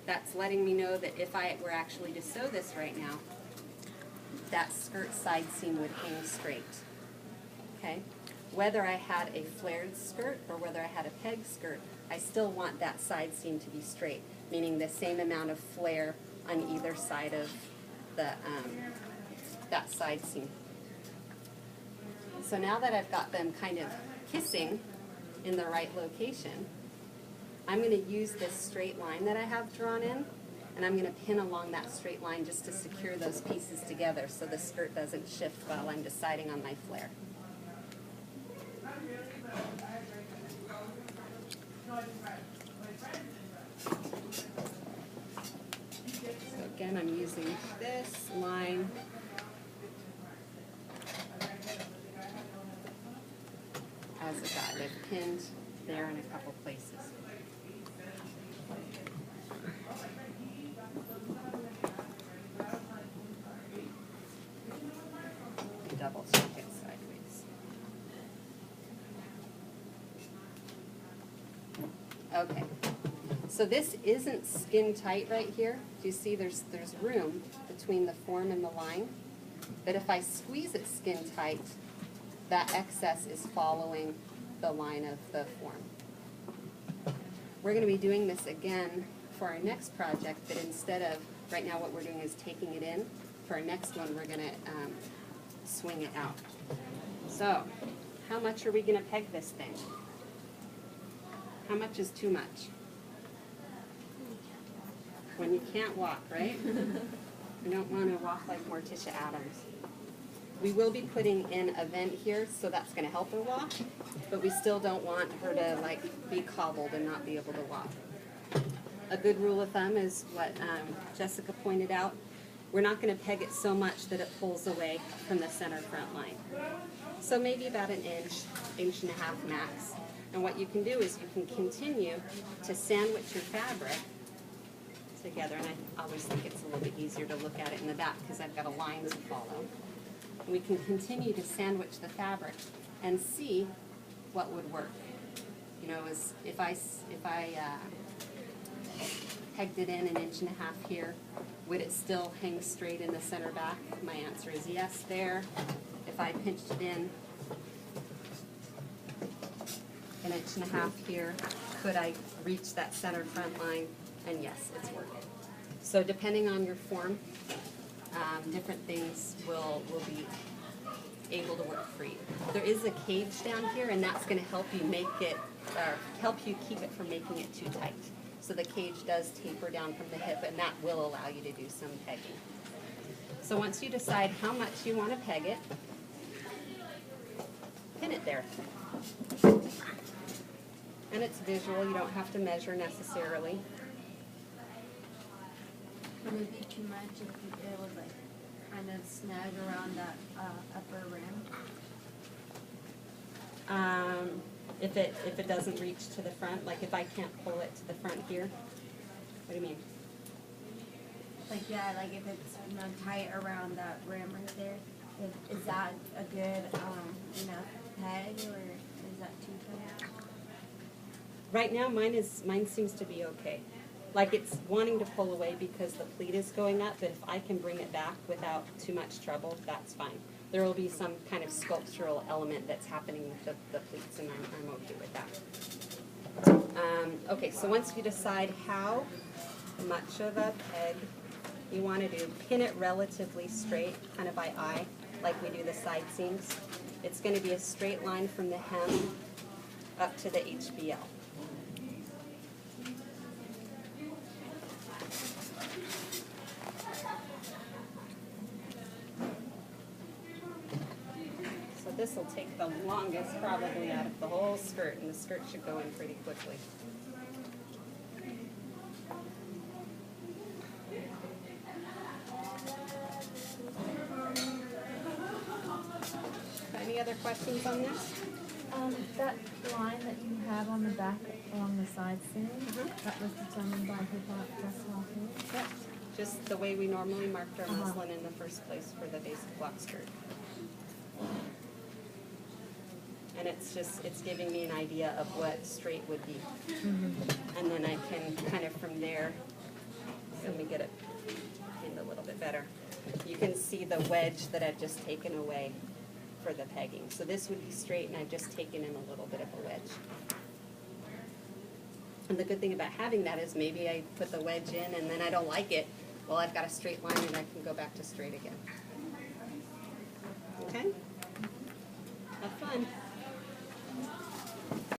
that's letting me know that if I were actually to sew this right now, that skirt side seam would hang straight. Okay? Whether I had a flared skirt or whether I had a peg skirt, I still want that side seam to be straight, meaning the same amount of flare on either side of the that side seam. So now that I've got them kind of kissing in the right location, I'm going to use this straight line that I have drawn in, and I'm going to pin along that straight line just to secure those pieces together so the skirt doesn't shift while I'm deciding on my flare. So again, I'm using this line as a guide. I've pinned there in a couple places. Double check it sideways. Okay, so this isn't skin tight right here. Do you see there's room between the form and the line? But if I squeeze it skin tight, that excess is following the line of the form. We're going to be doing this again for our next project, but instead of, right now what we're doing is taking it in. For our next one, we're going to swing it out. So, how much are we going to peg this thing? How much is too much? When you can't walk, right? You don't want to walk like Morticia Adams. We will be putting in a vent here, so that's going to help her walk, but we still don't want her to like be cobbled and not be able to walk. A good rule of thumb is what Jessica pointed out. We're not going to peg it so much that it pulls away from the center front line. So maybe about an inch, inch and a half max. And what you can do is you can continue to sandwich your fabric together, and I always think it's a little bit easier to look at it in the back because I've got a line to follow. And we can continue to sandwich the fabric and see what would work. You know, as if I pegged it in an inch and a half here, would it still hang straight in the center back? My answer is yes there. If I pinched it in an inch and a half here, could I reach that center front line? And yes, it's working. So depending on your form, different things will be able to work for you. There is a cage down here, and that's going to help you make it, help you keep it from making it too tight. So the cage does taper down from the hip, and that will allow you to do some pegging. So once you decide how much you want to peg it, pin it there. And it's visual, you don't have to measure necessarily. Would it be too much if it was like kind of snag around that upper rim? If it doesn't reach to the front, like if I can't pull it to the front here, what do you mean? Like yeah, like if it's tight around that rim right there, is that a good enough peg, or is that too tight? Right now, mine seems to be okay. Like it's wanting to pull away because the pleat is going up, but if I can bring it back without too much trouble, that's fine. There will be some kind of sculptural element that's happening with the pleats, and I'm okay with that. Okay, so once you decide how much of a peg you want to do, pin it relatively straight, kind of by eye, like we do the side seams. It's going to be a straight line from the hem up to the HBL. This will take the longest probably out of the whole skirt, and the skirt should go in pretty quickly. Any other questions on this? That line that you have on the back along the side seam, that was determined by who bought this one? Yep. Just the way we normally marked our muslin in the first place for the basic block skirt. And it's giving me an idea of what straight would be. And then I can kind of from there Let me get it pinned a little bit better. You can see the wedge that I've just taken away for the pegging. So this would be straight, and I've just taken in a little bit of a wedge. And the good thing about having that is maybe I put the wedge in and then I don't like it. Well, I've got a straight line and I can go back to straight again. Okay? Have fun.